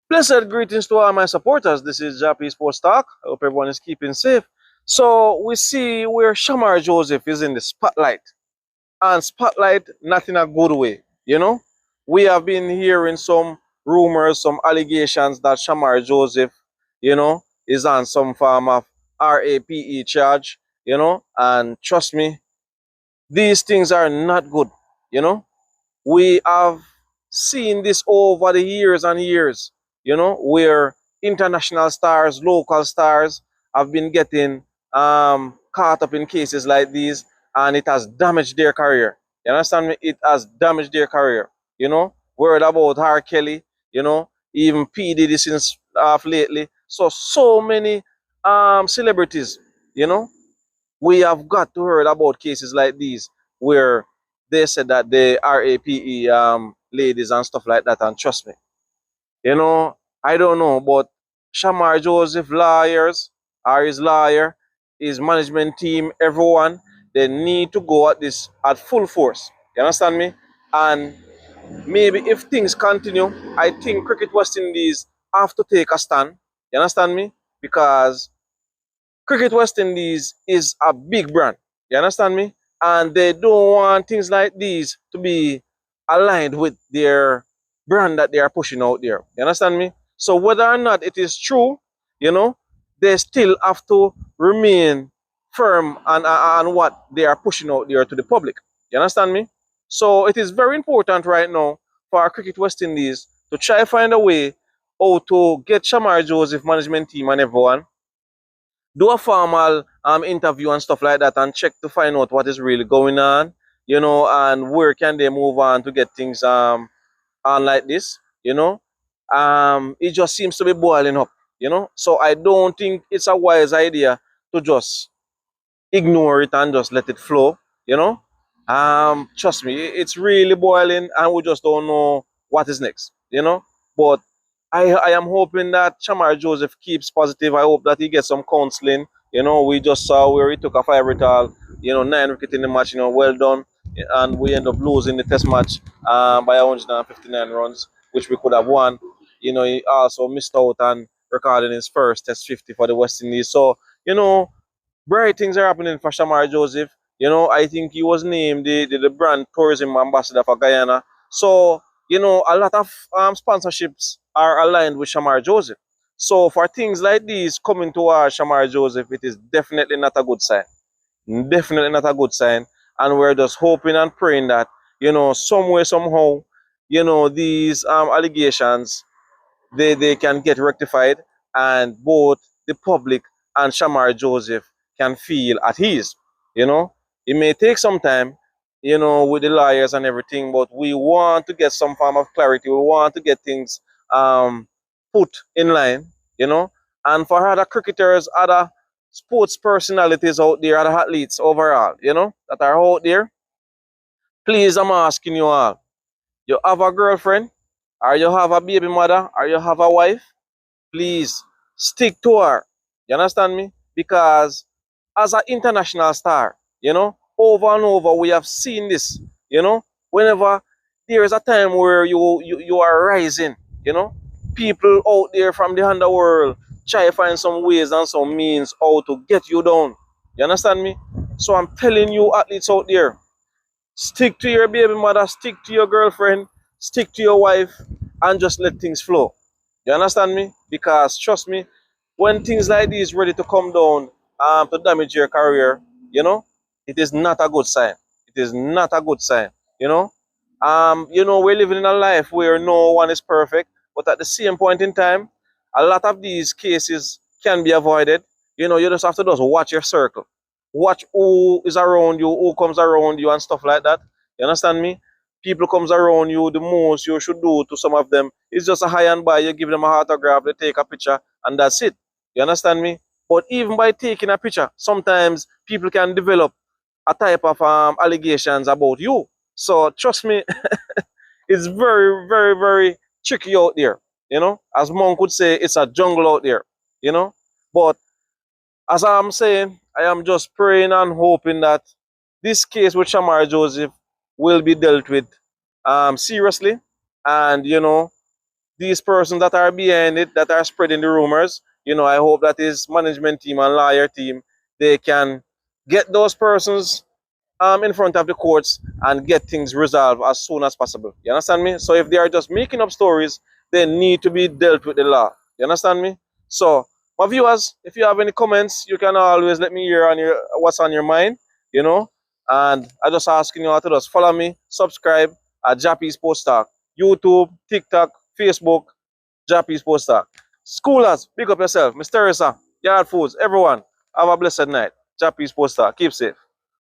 Blessed greetings to all my supporters. This is Jappy Sports Talk. I hope everyone is keeping safe. So we see where Shamar Joseph is in the spotlight. And spotlight not in a good way, you know? We have been hearing some rumors, some allegations that Shamar Joseph, is on some form of RAPE charge, and trust me, these things are not good, you know? We have seen this over the years and years, where international stars, local stars have been getting caught up in cases like these, and it has damaged their career. You understand me? It has damaged their career. Word about R. Kelly, even P. Diddy since lately. So many celebrities, you know, we have got to heard about cases like these where they said that they RAPE ladies and stuff like that. And trust me, I don't know, but Shamar Joseph lawyers or his lawyer, his management team, everyone, they need to go at this at full force. You understand me? And maybe if things continue, I think Cricket West Indies have to take a stand. You understand me? Because Cricket West Indies is a big brand. You understand me? And they don't want things like these to be aligned with their brand that they are pushing out there. You understand me? So whether or not it is true, they still have to remain firm on what they are pushing out there to the public. You understand me? So it is very important right now for our Cricket West Indies to try to find a way how to get Shamar Joseph management team and everyone do a formal interview and stuff like that and check to find out what is really going on, and where can they move on to get things on like this, it just seems to be boiling up, so I don't think it's a wise idea to just ignore it and just let it flow, trust me, it's really boiling and we just don't know what is next, but I am hoping that Shamar Joseph keeps positive. I hope that he gets some counseling. We just saw where he took a 5 all, 9 wicket in the match, well done. And we end up losing the test match by 159 runs, which we could have won. He also missed out on recording his first test 50 for the West Indies. So, bright things are happening for Shamar Joseph. I think he was named the brand tourism ambassador for Guyana. So, a lot of sponsorships are aligned with Shamar Joseph. So for things like these coming towards Shamar Joseph, it is definitely not a good sign. Definitely not a good sign. And we're just hoping and praying that, some way, somehow, these allegations, they can get rectified and both the public and Shamar Joseph can feel at ease. It may take some time, with the lawyers and everything, but we want to get some form of clarity. We want to get things put in line, and for other cricketers, other sports personalities out there, other athletes overall, that are out there, please, I'm asking you all, you have a girlfriend, or you have a baby mother, or you have a wife, please stick to her. You understand me? Because as an international star, over and over we have seen this, whenever there is a time where you are rising, people out there from the underworld try to find some ways and some means how to get you down. You understand me? So I'm telling you athletes out there, stick to your baby mother, stick to your girlfriend, stick to your wife, and just let things flow. You understand me? Because trust me, when things like these ready to come down to damage your career, it is not a good sign. It is not a good sign. We're living in a life where no one is perfect, but at the same point in time, a lot of these cases can be avoided. You just have to just watch your circle. Watch who is around you, who comes around you and stuff like that. You understand me? People comes around you, the most you should do to some of them is just a high and by, you give them a autograph, they take a picture, and that's it. You understand me? But even by taking a picture, sometimes people can develop a type of allegations about you. So trust me, it's very, very, very tricky out there. As Monk would say, it's a jungle out there. But as I'm saying, I am just praying and hoping that this case with Shamar Joseph will be dealt with seriously, and these persons that are behind it, that are spreading the rumors, I hope that his management team and lawyer team, they can get those persons in front of the courts and get things resolved as soon as possible. You understand me? So if they are just making up stories, they need to be dealt with the law. You understand me? So, my viewers, if you have any comments, you can always let me hear on what's on your mind, you know. And I just asking you all to just follow me, subscribe at Jappy Sports Talk, YouTube, TikTok, Facebook, Jappy Sports Talk. Schoolers, pick up yourself. Mr. Teresa, Yard Foods, everyone, have a blessed night. Jappy Sports Talk. Keep safe.